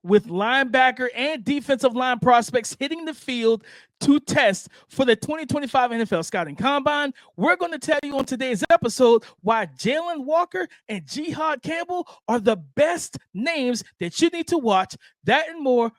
with linebacker and defensive line prospects hitting the field to test for the 2025 NFL Scouting Combine. We're going to tell you on today's episode why Jalon Walker and Jihaad Campbell are the best names that you need to watch. That and more.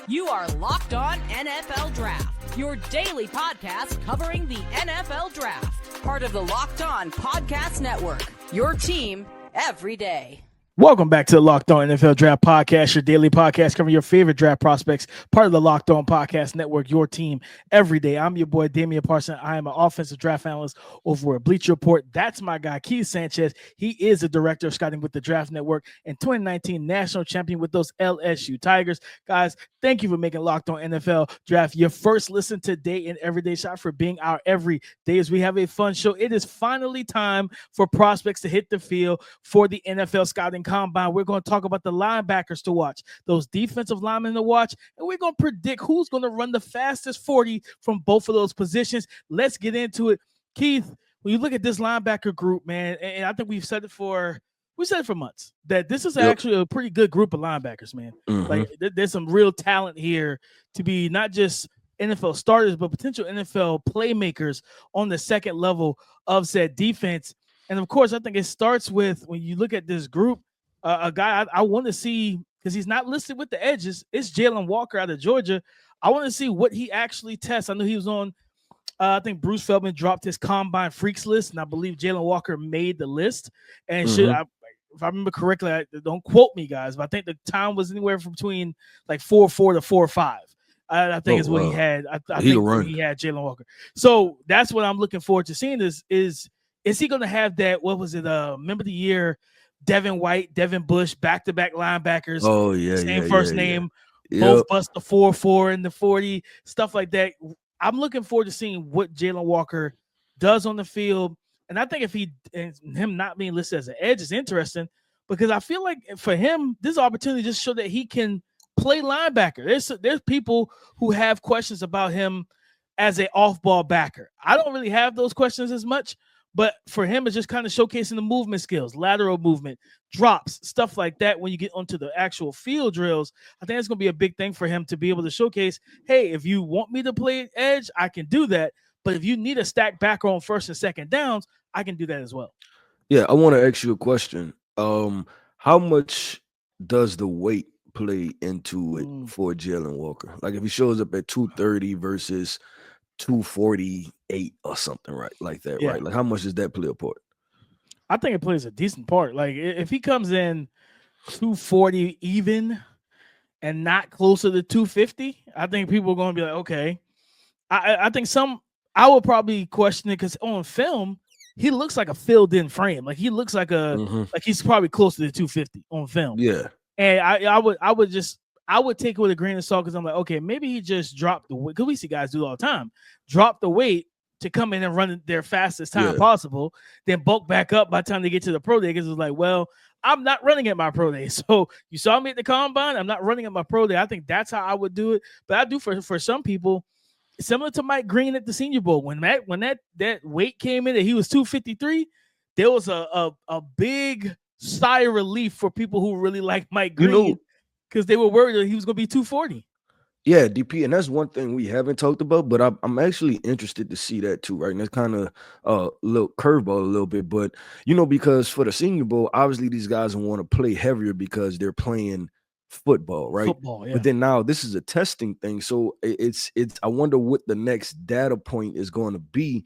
You are Locked On NFL Draft, your daily podcast covering the NFL Draft. Part of the Locked On Podcast Network, your team every day. Welcome back to the Locked On NFL Draft Podcast, your daily podcast covering your favorite draft prospects, part of the Locked On Podcast Network, your team every day. I'm your boy, Damian Parson. I am an offensive draft analyst over at Bleacher Report. That's my guy, Keith Sanchez. He is the director of scouting with the Draft Network and 2019 national champion with those LSU Tigers. Guys, thank you for making Locked On NFL Draft your first listen today and everyday shot, for being our every day as we have a fun show. It is finally time for prospects to hit the field for the NFL Scouting Combine. We're going to talk about the linebackers to watch, those defensive linemen to watch, and we're going to predict who's going to run the fastest 40 from both of those positions. Let's get into it. Keith, when you look at this linebacker group, man, and I think we've said it for months, that this is actually a pretty good group of linebackers, man. Mm-hmm. Like there's some real talent here to be not just NFL starters, but potential NFL playmakers on the second level of said defense. And of course, I think it starts with, when you look at this group, a guy I want to see, because he's not listed with the edges, it's Jalon Walker out of Georgia. I want to see what he actually tests. I know he was on, I think Bruce Feldman dropped his Combine Freaks list, and I believe Jalon Walker made the list. And if I remember correctly, don't quote me, guys, but I think the time was anywhere from between like 4.4 to 4.5. I think is what he had. I think he had Jalon Walker. So that's what I'm looking forward to seeing. Is he going to have that? What was it? Remember the year? Devin White, Devin Bush, back-to-back linebackers. Oh, yeah. Same first name. Yep. Both bust the 4.4 and the 40, stuff like that. I'm looking forward to seeing what Jalon Walker does on the field. And I think him not being listed as an edge is interesting, because I feel like for him, this opportunity just show that he can play linebacker. There's people who have questions about him as an off-ball backer. I don't really have those questions as much. But for him, it's just kind of showcasing the movement skills, lateral movement, drops, stuff like that. When you get onto the actual field drills, I think it's going to be a big thing for him to be able to showcase, hey, if you want me to play edge, I can do that. But if you need a stack backer on first and second downs, I can do that as well. Yeah, I want to ask you a question. How much does the weight play into it for Jalon Walker? Like if he shows up at 230 versus 248 or something, right? Like that, right? Like how much does that play a part? I think it plays a decent part. Like if he comes in 240 even and not closer to 250, I think people are going to be like, okay. I think I will probably question it, because on film, he looks like a filled-in frame. Like he looks like like he's probably closer to 250 on film. Yeah. And I would take it with a grain of salt, because I'm like, okay, maybe he just dropped the weight, because we see guys do it all the time. Drop the weight to come in and run their fastest time possible, then bulk back up by the time they get to the pro day, because it's like, well, I'm not running at my pro day. So you saw me at the combine, I'm not running at my pro day. I think that's how I would do it. But I do for some people, similar to Mike Green at the Senior Bowl, when that weight came in and he was 253, there was a big sigh of relief for people who really like Mike Green, because they were worried that he was going to be 240. Yeah, DP, and that's one thing we haven't talked about, but I'm actually interested to see that too, right? And that's kind of a little curveball a little bit, but because for the Senior Bowl, obviously these guys want to play heavier because they're playing football, right? Football, yeah. But then now this is a testing thing, so it's I wonder what the next data point is going to be.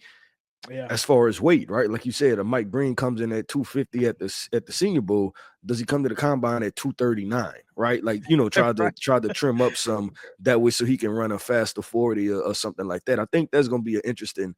Yeah. As far as weight, right? Like you said, a Mike Green comes in at 250 at the Senior Bowl. Does he come to the combine at 239, right? Like, try to trim up some that way so he can run a faster 40 or something like that. I think that's going to be an interesting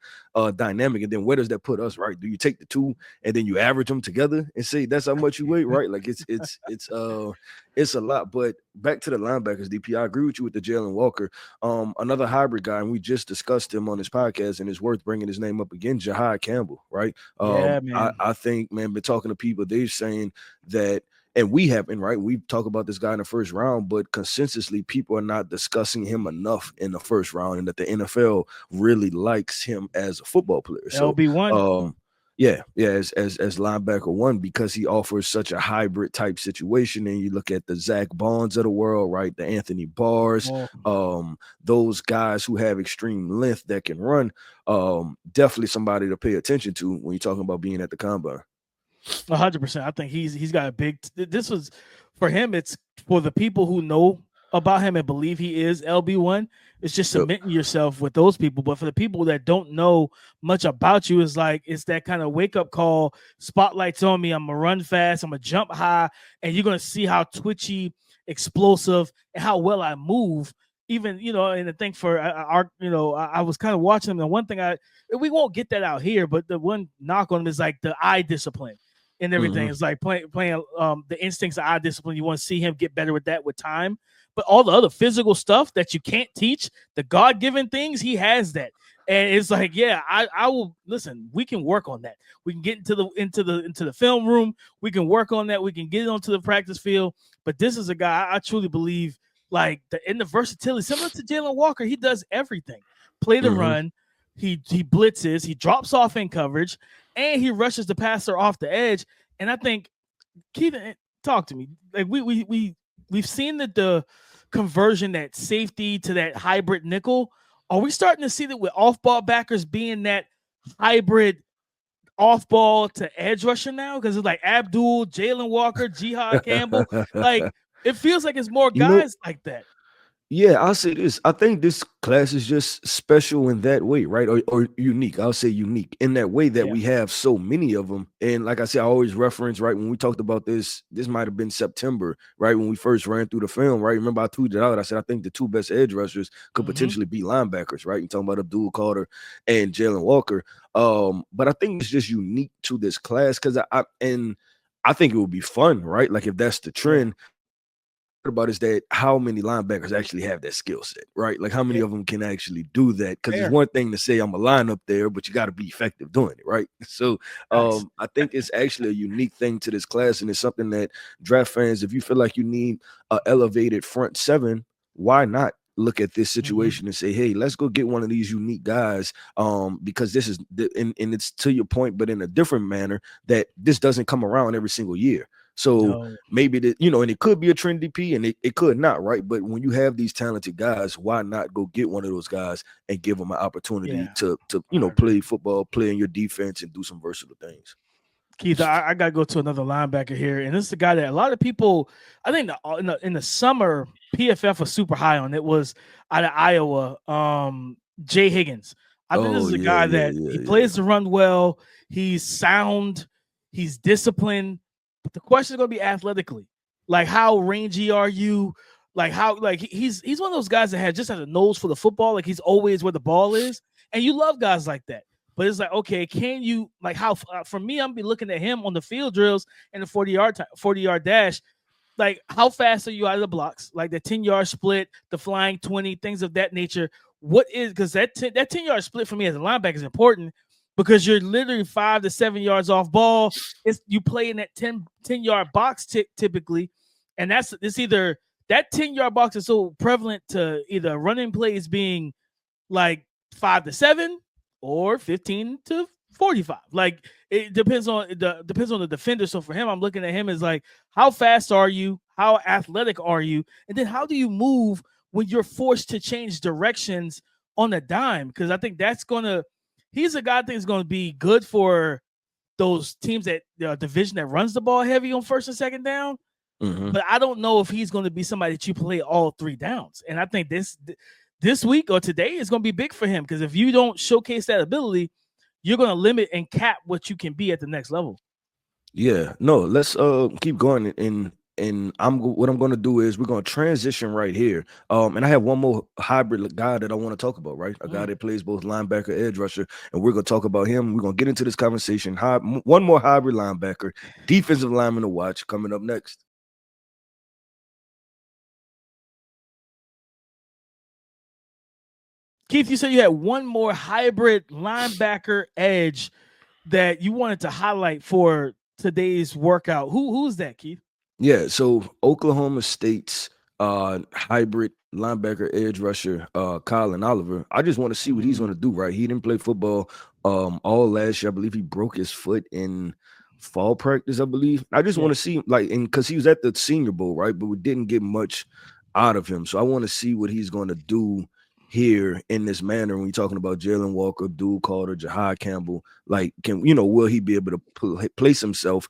dynamic. And then where does that put us, right? Do you take the two and then you average them together and say that's how much you weigh, right? Like it's a lot. But back to the linebackers, DP, I agree with you with the Jalon Walker. Another hybrid guy, and we just discussed him on this podcast, and it's worth bringing his name up again, Jihaad Campbell, right? Yeah, man. I think, man, been talking to people, they're saying that, and we haven't, right? We talk about this guy in the first round, but consensusly, people are not discussing him enough in the first round, and that the NFL really likes him as a football player. So, LB1. Yeah, as linebacker one, because he offers such a hybrid type situation. And you look at the Zach Bonds of the world, right? The Anthony Barrs, Oh, those guys who have extreme length that can run. Definitely somebody to pay attention to when you're talking about being at the combine. 100%. I think he's got a big. This was for him. It's for the people who know about him and believe he is LB1. It's just Yep. cementing yourself with those people. But for the people that don't know much about you, it's that kind of wake up call. Spotlight's on me. I'm gonna run fast. I'm gonna jump high, and you're gonna see how twitchy, explosive, and how well I move. Even and the thing for our, I was kind of watching him. The one thing we won't get that out here, but the one knock on him is like the eye discipline and everything. It's like playing the instincts of eye discipline. You want to see him get better with that with time. But all the other physical stuff that you can't teach, the God-given things, he has that. And it's like, yeah, I will listen. We can work on that. We can get into the film room. We can work on that. We can get it onto the practice field. But this is a guy I truly believe, like in the versatility, similar to Jalon Walker, he does everything. Play the run, he blitzes, he drops off in coverage, and he rushes the passer off the edge. And I think, Keith, talk to me. Like we've seen that the conversion, that safety to that hybrid nickel. Are we starting to see that with off-ball backers being that hybrid off-ball to edge rusher now? Because it's like Abdul, Jalon Walker, Jihaad Campbell. Like it feels like it's more guys like that. Yeah, I'll say this. I think this class is just special in that way, right? Or unique. I'll say unique in that way that we have so many of them. And like I said, I always reference, right, when we talked about this might have been September, right, when we first ran through the film, right? Remember I tweeted out, I said, I think the two best edge rushers could potentially be linebackers, right? You're talking about Abdul Carter and Jalon Walker. But I think it's just unique to this class because I think it would be fun, right? Like if that's the trend. About is that how many linebackers actually have that skill set, right? Like how many of them can actually do that? Because it's one thing to say I'm a line up there, but you got to be effective doing it, right? So I think it's actually a unique thing to this class, and it's something that draft fans, if you feel like you need an elevated front seven, why not look at this situation and say, hey, let's go get one of these unique guys, because this is and it's to your point, but in a different manner, that this doesn't come around every single year. So maybe that, and it could be a trendy P and it could not, right? But when you have these talented guys, why not go get one of those guys and give them an opportunity to play football, play in your defense, and do some versatile things. Keith, I gotta go to another linebacker here, and this is a guy that a lot of people, I think, in the summer, PFF was super high on. It was out of Iowa, Jay Higgins. I think this is a guy that he plays the run well. He's sound. He's disciplined. But the question is going to be athletically, like how rangy are you? Like how, like he's one of those guys that has a nose for the football. Like he's always where the ball is, and you love guys like that. But it's like, okay, can you, like how for me, I'm be looking at him on the field drills and the 40-yard dash. Like how fast are you out of the blocks? Like the 10-yard split, the flying 20, things of that nature. What is, because that 10-yard split for me as a linebacker is important. Because you're literally 5 to 7 yards off ball. You play in that 10-yard box typically, and it's either that 10-yard box is so prevalent to either running plays being like 5 to 7 or 15 to 45. Like it depends on the defender. So for him, I'm looking at him as like, how fast are you? How athletic are you? And then how do you move when you're forced to change directions on a dime? Because I think he's a guy I think is going to be good for those teams that division that runs the ball heavy on first and second down. But I don't know if he's going to be somebody that you play all 3 downs. And I think this week or today is going to be big for him, because if you don't showcase that ability, you're going to limit and cap what you can be at the next level. Yeah, no, let's keep going and what I'm going to do is we're going to transition right here. And I have one more hybrid guy that I want to talk about, right? A guy that plays both linebacker, edge rusher, and we're going to talk about him. We're going to get into this conversation. One more hybrid linebacker, defensive lineman to watch, coming up next. Keith, you said you had one more hybrid linebacker edge that you wanted to highlight for today's workout. Who's that, Keith? Yeah, so Oklahoma State's hybrid linebacker edge rusher, Colin Oliver. I just want to see what he's going to do, right? He didn't play football all last year. I believe he broke his foot in fall practice, I believe. I just want to see, like, and because he was at the Senior Bowl, right? But we didn't get much out of him. So I want to see what he's going to do here in this manner when you're talking about Jalon Walker, Dual Carter, Jihaad Campbell. Like, will he be able to place himself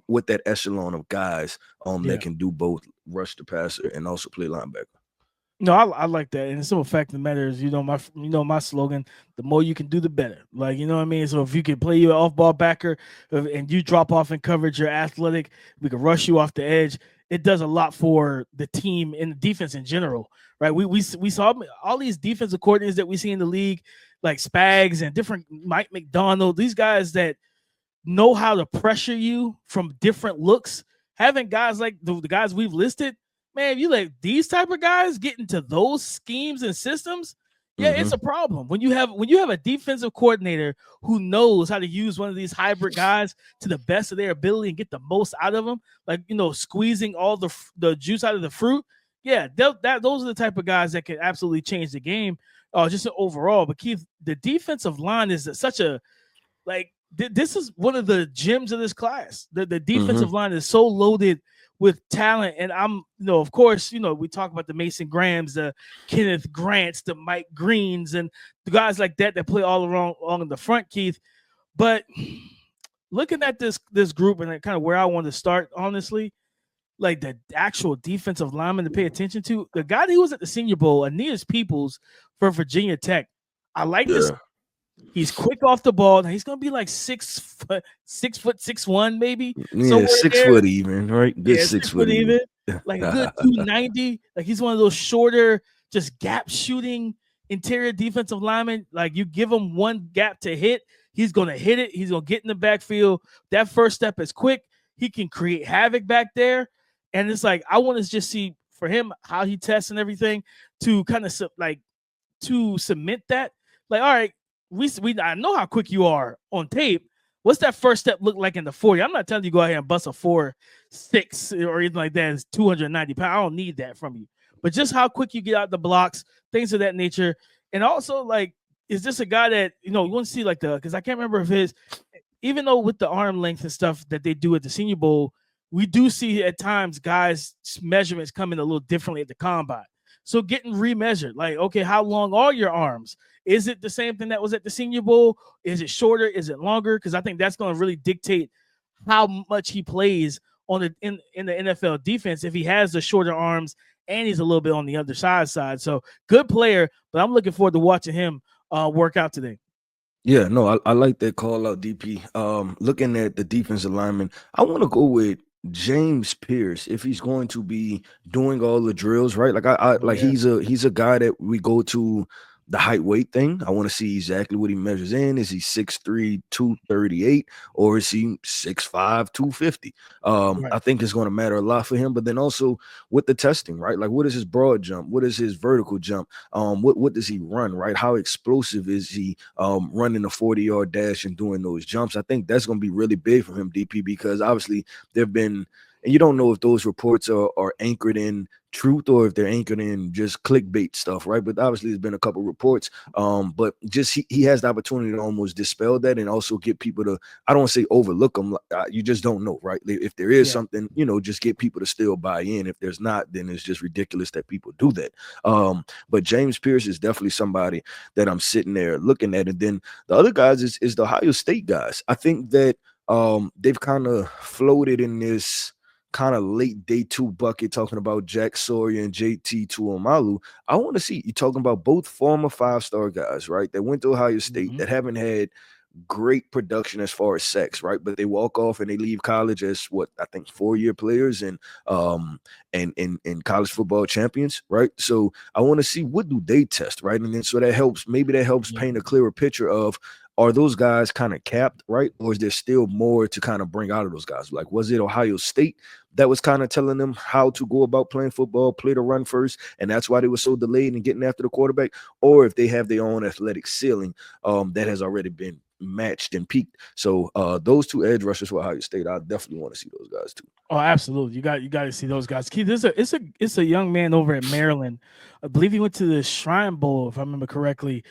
with that echelon of guys that can do both rush the passer and also play linebacker? No, I like that, and the simple fact of the matter is, my slogan: the more you can do, the better. Like, you know what I mean. So if you can play you an off-ball backer, and you drop off in coverage, you're athletic. We can rush you off the edge. It does a lot for the team and the defense in general, right? We saw all these defensive coordinators that we see in the league, like Spags and different Mike McDonald. These guys that know how to pressure you from different looks. Having guys like the guys we've listed. Man, if you let these type of guys get into those schemes and systems, it's a problem. When you have a defensive coordinator who knows how to use one of these hybrid guys to the best of their ability and get the most out of them, like, squeezing all the juice out of the fruit. Yeah, those are the type of guys that can absolutely change the game, just overall. But Keith, the defensive line is such a this is one of the gems of this class. The defensive line is so loaded with talent, and I'm, of course, we talk about the Mason Grahams, the Kenneth Grants, the Mike Greens, and the guys like that play all along in the front, Keith. But looking at this group and kind of where I want to start, honestly, like the actual defensive lineman to pay attention to, the guy that was at the Senior Bowl, Aeneas Peoples for Virginia Tech. I like this. He's quick off the ball. Now he's gonna be like 6'6", maybe. Yeah, 6 foot even, right? Good 6 foot even. Like a good 290. Like, he's one of those shorter, just gap shooting interior defensive linemen. Like, you give him one gap to hit, he's gonna hit it. He's gonna get in the backfield. That first step is quick. He can create havoc back there. And it's like, I want to just see for him how he tests and everything to kind of to cement that. Like, all right. I know how quick you are on tape. What's that first step look like in the 40? I'm not telling you go out here and bust a 4.6 or anything like that. It's 290 pounds. I don't need that from you. But just how quick you get out the blocks, things of that nature. And also, like, is this a guy that, you want to see, like, because I can't remember if even though with the arm length and stuff that they do at the Senior Bowl, we do see at times guys' measurements come in a little differently at the combine. So getting remeasured, like, okay, how long are your arms? Is it the same thing that was at the Senior Bowl? Is it shorter? Is it longer? Because I think that's going to really dictate how much he plays in the NFL defense if he has the shorter arms and he's a little bit on the underside side. So good player, but I'm looking forward to watching him work out today. Yeah, no, I like that call out, DP. Looking at the defensive lineman, I want to go with James Pierce if he's going to be doing all the drills, right? Like, he's a guy that we go to the height weight thing. I want to see exactly what he measures in. Is he 6'3", 238, or is he 6'5", 250? I think it's going to matter a lot for him. But then also with the testing, right? Like, what is his broad jump? What is his vertical jump? What does he run, right? How explosive is he running a 40-yard dash and doing those jumps? I think that's going to be really big for him, DP, because obviously there've been, and you don't know if those reports are anchored in truth or if they're anchored in just clickbait stuff, right? But obviously there's been a couple reports, but just he has the opportunity to almost dispel that and also get people to, I don't want to say overlook them. You just don't know, right? If there is something, just get people to still buy in. If there's not, then it's just ridiculous that people do that. But James Pierce is definitely somebody that I'm sitting there looking at. And then the other guys is the Ohio State guys. I think that they've kind of floated in this kind of late day 2 bucket, talking about Jack Sawyer and JT Tuomalu. I want to see you talking about both former 5-star guys, right? That went to Ohio State, that haven't had great production as far as sacks, right? But they walk off and they leave college as I think 4-year players and college football champions, right? So I want to see what do they test, right? And then so that helps paint a clearer picture of, are those guys kind of capped, right? Or is there still more to kind of bring out of those guys? Like, was it Ohio State that was kind of telling them how to go about playing football, play the run first, and that's why they were so delayed in getting after the quarterback? Or if they have their own athletic ceiling that has already been matched and peaked. So those two edge rushers for Ohio State, I definitely want to see those guys too. Oh, absolutely. You got to see those guys. Keith, it's a young man over at Maryland. I believe he went to the Shrine Bowl, if I remember correctly.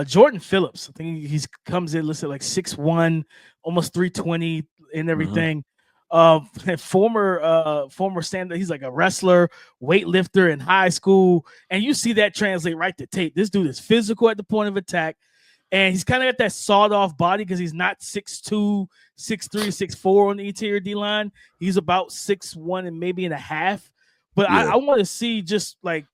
Jordan Phillips. I think he comes in listed like 6'1", almost 320 and everything. Former stand-up. He's like a wrestler, weightlifter in high school, and you see that translate right to tape. This dude is physical at the point of attack. And he's kind of got that sawed-off body because he's not 6'2", 6'3", 6'4" on the interior D-line. He's about 6'1" and maybe and a half. But I want to see just like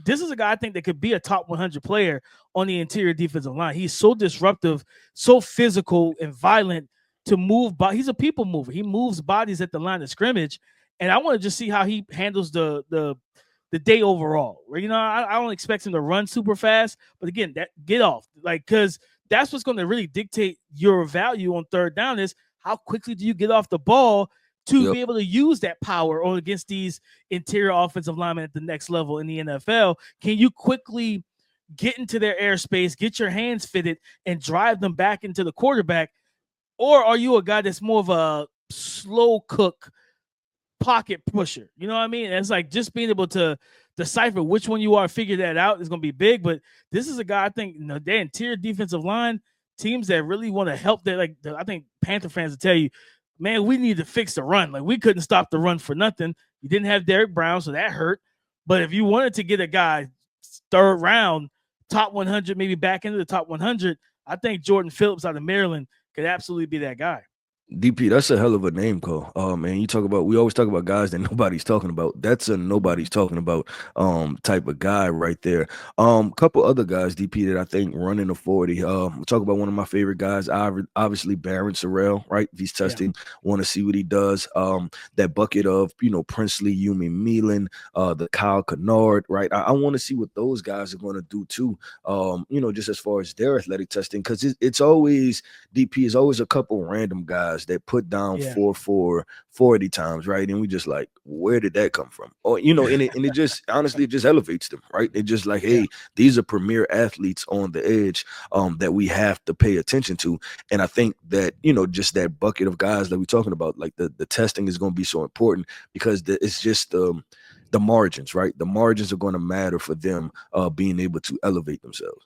this is a guy I think that could be a top 100 player on the interior defensive line. He's so disruptive, so physical and violent to move. He's a people mover. He moves bodies at the line of scrimmage. And I want to just see how he handles the day overall. You know, I don't expect him to run super fast, but again, that get off, like, because that's what's going to really dictate your value on third down is how quickly do you get off the ball to be able to use that power on against these interior offensive linemen at the next level in the NFL. Can you quickly get into their airspace, get your hands fitted, and drive them back into the quarterback? Or are you a guy that's more of a slow cook pocket pusher? You know what I mean? And it's like just being able to decipher which one you are, figure that out is going to be big. But this is a guy I think, you know, their interior defensive line teams that really want to help their, like, I think Panther fans will tell you, man, we need to fix the run. Like, we couldn't stop the run for nothing. You didn't have Derrick Brown, so that hurt. But if you wanted to get a guy third round, top 100, maybe back into the top 100, I think Jordan Phillips out of Maryland could absolutely be that guy. DP, that's a hell of a name call. Man, we always talk about guys that nobody's talking about. That's a nobody's talking about type of guy right there. Couple other guys, DP, that I think running the 40. We'll talk about one of my favorite guys, obviously Barron Sorrell, right? If he's testing, want to see what he does. That bucket of, you know, Princely, Yumi Milan, the Kyle Kennard, right? I want to see what those guys are going to do too. You know, just as far as their athletic testing, because it's always, DP is always a couple random guys that put down 4.4 40 times, right? And we just like, where did that come from? Or, you know, and it just honestly, it just elevates them, right? It just like, hey, these are premier athletes on the edge that we have to pay attention to. And I think that, you know, just that bucket of guys that we're talking about, like the testing is going to be so important because it's just the margins, right? The margins are going to matter for them being able to elevate themselves.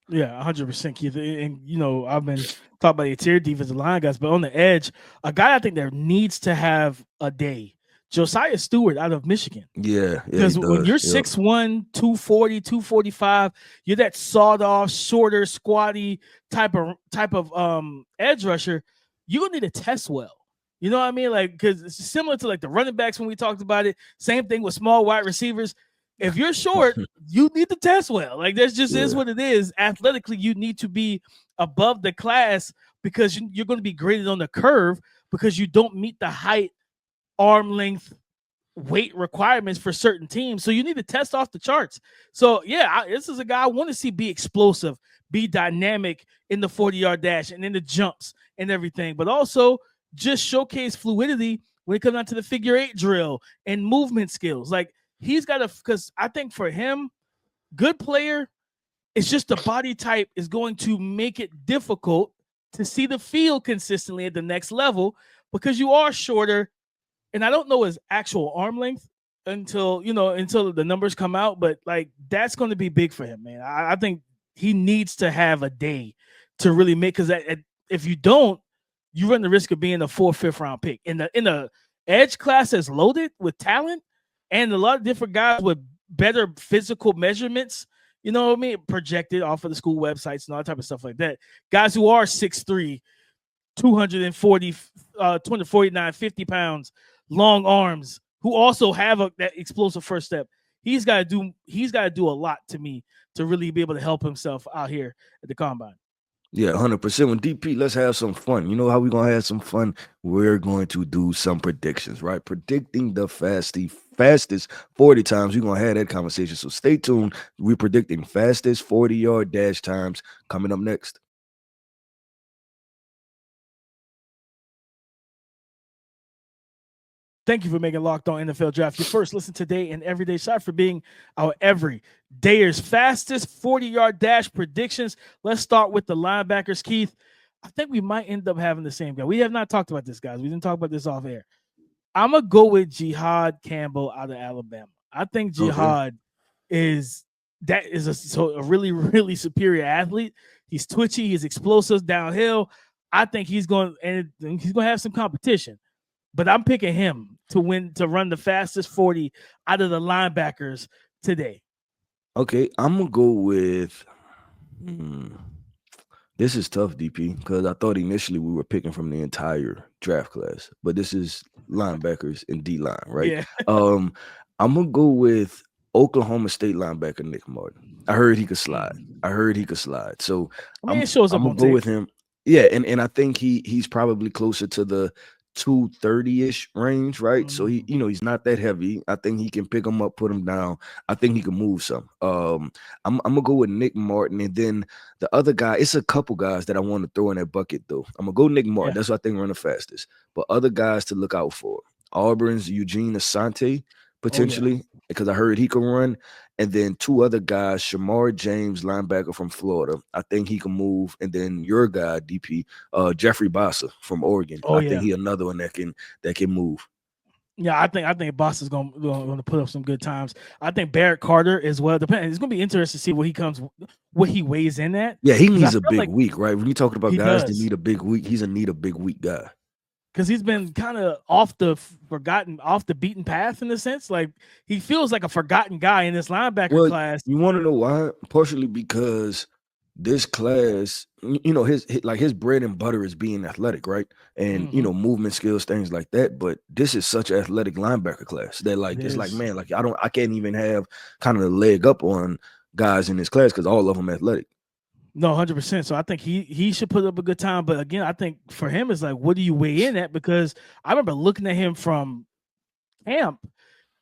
Yeah, 100%, Keith. And, you know, I've been talking about the interior defensive line guys, but on the edge, a guy I think that needs to have a day, Josiah Stewart out of Michigan. Yeah. Because when you're 6'1", 240, 245, you're that sawed-off, shorter, squatty type of edge rusher, you're going to need to test well. You know what I mean? Like, because it's similar to like the running backs when we talked about it. Same thing with small wide receivers. If you're short, you need to test well. Like, that's just is what it is. Athletically, you need to be above the class because you're going to be graded on the curve because you don't meet the height, arm length, weight requirements for certain teams. So you need to test off the charts. So, this is a guy I want to see be explosive, be dynamic in the 40-yard dash and in the jumps and everything, but also just showcase fluidity when it comes down to the figure 8 drill and movement skills. Like, he's got because I think for him, good player, it's just the body type is going to make it difficult to see the field consistently at the next level because you are shorter. And I don't know his actual arm length until the numbers come out, but like that's going to be big for him, man. I think he needs to have a day to really make, because if you don't, you run the risk of being a 4th, 5th round pick in the edge class that's loaded with talent. And a lot of different guys with better physical measurements, you know what I mean, projected off of the school websites and all that type of stuff like that. Guys who are 6'3", 249, 50 pounds, long arms, who also have that explosive first step. He's got to do a lot to me to really be able to help himself out here at the combine. Yeah, 100%. When DP, let's have some fun. You know how we're going to have some fun? We're going to do some predictions, right? Predicting the fastest 40 times. We're going to have that conversation. So stay tuned. We're predicting fastest 40-yard dash times coming up next. Thank you for making Locked On NFL Draft your first listen today and every day. Sorry for being our every day's fastest 40-yard dash predictions. Let's start with the linebackers, Keith. I think we might end up having the same guy. We have not talked about this, guys. We didn't talk about this off air. I'm gonna go with Jihaad Campbell out of Alabama. I think Jihaad is a really, really superior athlete. He's twitchy, he's explosive downhill. I think he's going to have some competition. But I'm picking him to run the fastest 40 out of the linebackers today. Okay, I'm gonna go with. This is tough, DP, because I thought initially we were picking from the entire draft class, but this is linebackers and D line, right? Yeah. I'm gonna go with Oklahoma State linebacker Nick Martin. I heard he could slide. So it shows up I'm gonna on go tape. with him. Yeah, and I think he's probably closer to the 230-ish range, right? So he's not that heavy. I think he can pick him up, put him down. I think he can move some. I'm gonna go with Nick Martin, and then the other guy. It's a couple guys that I want to throw in that bucket though. I'm gonna go Nick Martin. That's what I think run the fastest. But other guys to look out for: Auburn's Eugene Asante potentially, because I heard he can run. And then two other guys, Shamar James, linebacker from Florida. I think he can move. And then your guy, DP, Jeffrey Bassa from Oregon. I think he another one that can move. Yeah, I think Boss is going to put up some good times. I think Barrett Carter as well. It's going to be interesting to see what he weighs in at. Yeah, he needs a big week, right? When you're talking about guys that need a big week, he's in need of a big week guy. Because he's been kind of off the beaten path in a sense. Like he feels like a forgotten guy in this linebacker class. You want to know why? Partially because this class, his bread and butter is being athletic, right? And movement skills, things like that. But this is such an athletic linebacker class that it's like, man, like I can't even have kind of the leg up on guys in this class because all of them athletic. No, 100%. So I think he should put up a good time. But again, I think for him, it's like, what do you weigh in at? Because I remember looking at him from camp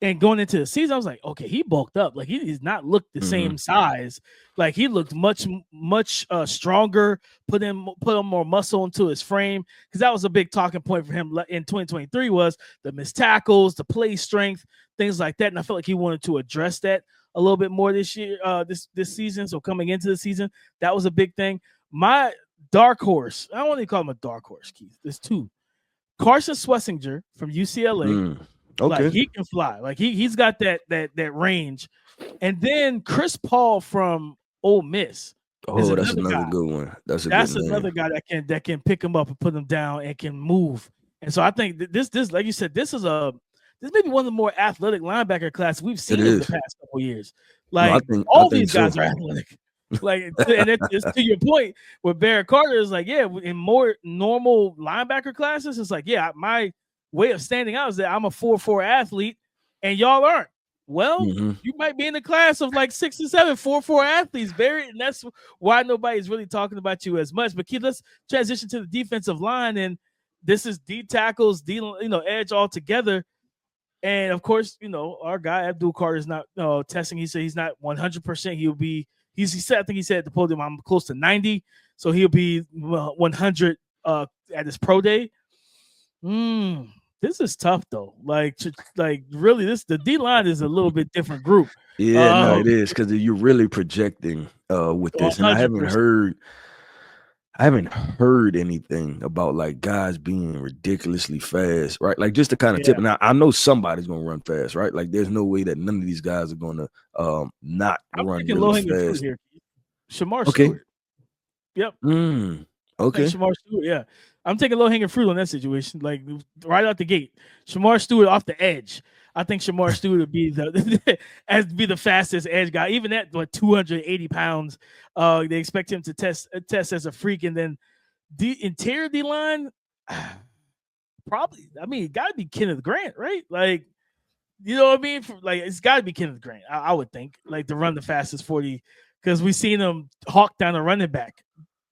and going into the season, I was like, okay, he bulked up. Like he does not look the same size. Like he looked much stronger. Put more muscle into his frame, because that was a big talking point for him in 2023 was the missed tackles, the play strength, things like that. And I felt like he wanted to address that a little bit more this year, this season. So coming into the season, that was a big thing. My dark horse, I don't want to call him a dark horse, Keith. There's two. Carson Schlesinger from UCLA. Okay. Like he can fly. Like he's got that range. And then Chris Paul from Ole Miss. Oh, that's another good one. That's another guy that can pick him up and put him down and can move. And so I think this like you said, this may be one of the more athletic linebacker classes we've seen in the past couple of years. Like all these guys are athletic. Like, and it's to your point with Barrett Carter is like, yeah, in more normal linebacker classes, it's like, yeah, my way of standing out is that I'm a 4-4 athlete and y'all aren't. Well, you might be in a class of like 6 or 7 4-4 athletes, Barrett, and that's why nobody's really talking about you as much. But Keith, let's transition to the defensive line, and this is D tackles, edge all together. And of course, our guy Abdul Carter is not testing. He said he's not 100%. He'll be. He said, I think he said at the podium, I'm close to 90, so he'll be 100 at his pro day. This is tough though. Like really, the D line is a little bit different group. Yeah, no, it is, because you're really projecting with this, 100%. And I haven't heard anything about like guys being ridiculously fast, right? Like just to kind of tip. Now I know somebody's gonna run fast, right? Like there's no way that none of these guys are gonna not run really fast. Here. Shamar Stewart. Yep. Okay. Shamar Stewart. Yeah, I'm taking low hanging fruit on that situation. Like right out the gate, Shamar Stewart off the edge. I think Shamar Stewart would be the fastest edge guy, even at 280 pounds. They expect him to test as a freak, and then the interior D line, probably. I mean, it got to be Kenneth Grant, right? Like, you know what I mean? Like, it's got to be Kenneth Grant. I would think, like, to run the fastest 40, because we've seen him hawk down a running back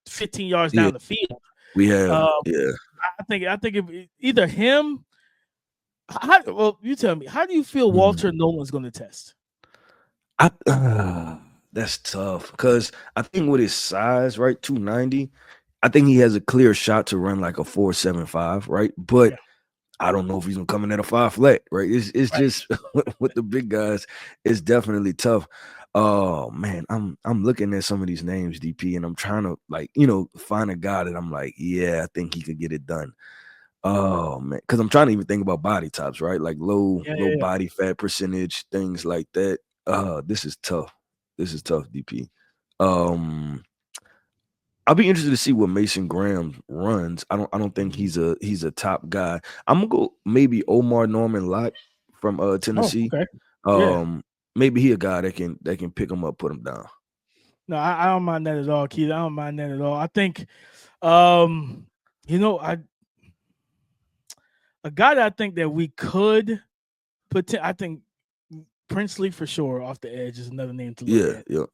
15 yards down the field. We have, I think it, either him. You tell me, how do you feel Walter Nolan's going to test? That's tough, because I think with his size, right, 290, I think he has a clear shot to run like a 4.75, right? But I don't know if he's gonna come in at a 5 flat, right? It's just with the big guys, it's definitely tough. Oh man, I'm looking at some of these names, DP, and I'm trying to find a guy that I'm like, yeah, I think he could get it done. Oh man, because I'm trying to even think about body types, right? Like low Yeah. body fat percentage, things like that. This is tough. This is tough, DP. I'll be interested to see what Mason Graham runs. I don't think he's a top guy. I'm gonna go maybe Omar Norman Lott from Oh, Tennessee. okay. Yeah. Maybe he a guy that can pick him up, put him down. No, I don't mind that at all, Keith. I don't mind that at all. I think, a guy that I think that we could put. I think Princely for sure off the edge is another name to look at. Yeah.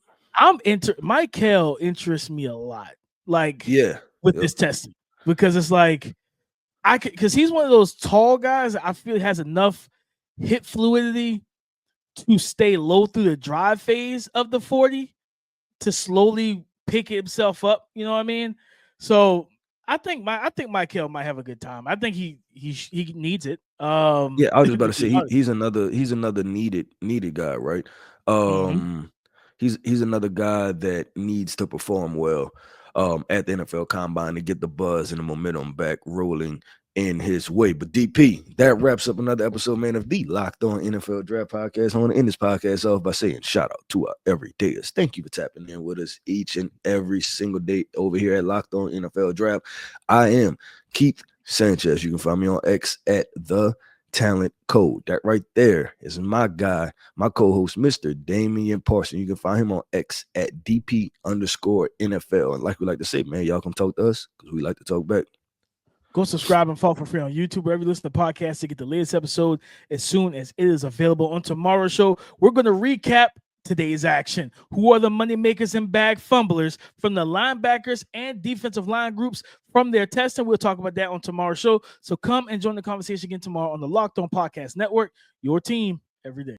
Michael interests me a lot, like Yeah. with this testing, because it's like because he's one of those tall guys I feel has enough hip fluidity to stay low through the drive phase of the 40 to slowly pick himself up. You know what I mean? So I think Michael might have a good time. I think he needs it. Yeah, I was just about to say he's another needed guy, right? He's another guy that needs to perform well at the NFL Combine to get the buzz and the momentum back rolling in his way. But DP, that wraps up another episode, man, of the Locked On NFL Draft Podcast. I want to end this podcast off by saying shout out to our everydayers. Thank you for tapping in with us each and every single day over here at Locked On NFL Draft. I am Keith Sanchez. You can find me on X at The Talent Code. That right there is my guy, my co-host, Mr. Damian Parson. You can find him on X at DP_NFL. And like we like to say, man, y'all come talk to us because we like to talk back. Go subscribe and follow for free on YouTube, wherever you listen to podcasts, to get the latest episode as soon as it is available. On tomorrow's show, we're going to recap today's action. Who are the money makers and bag fumblers from the linebackers and defensive line groups from their testing? We'll talk about that on tomorrow's show. So come and join the conversation again tomorrow on the Locked On Podcast Network, your team every day.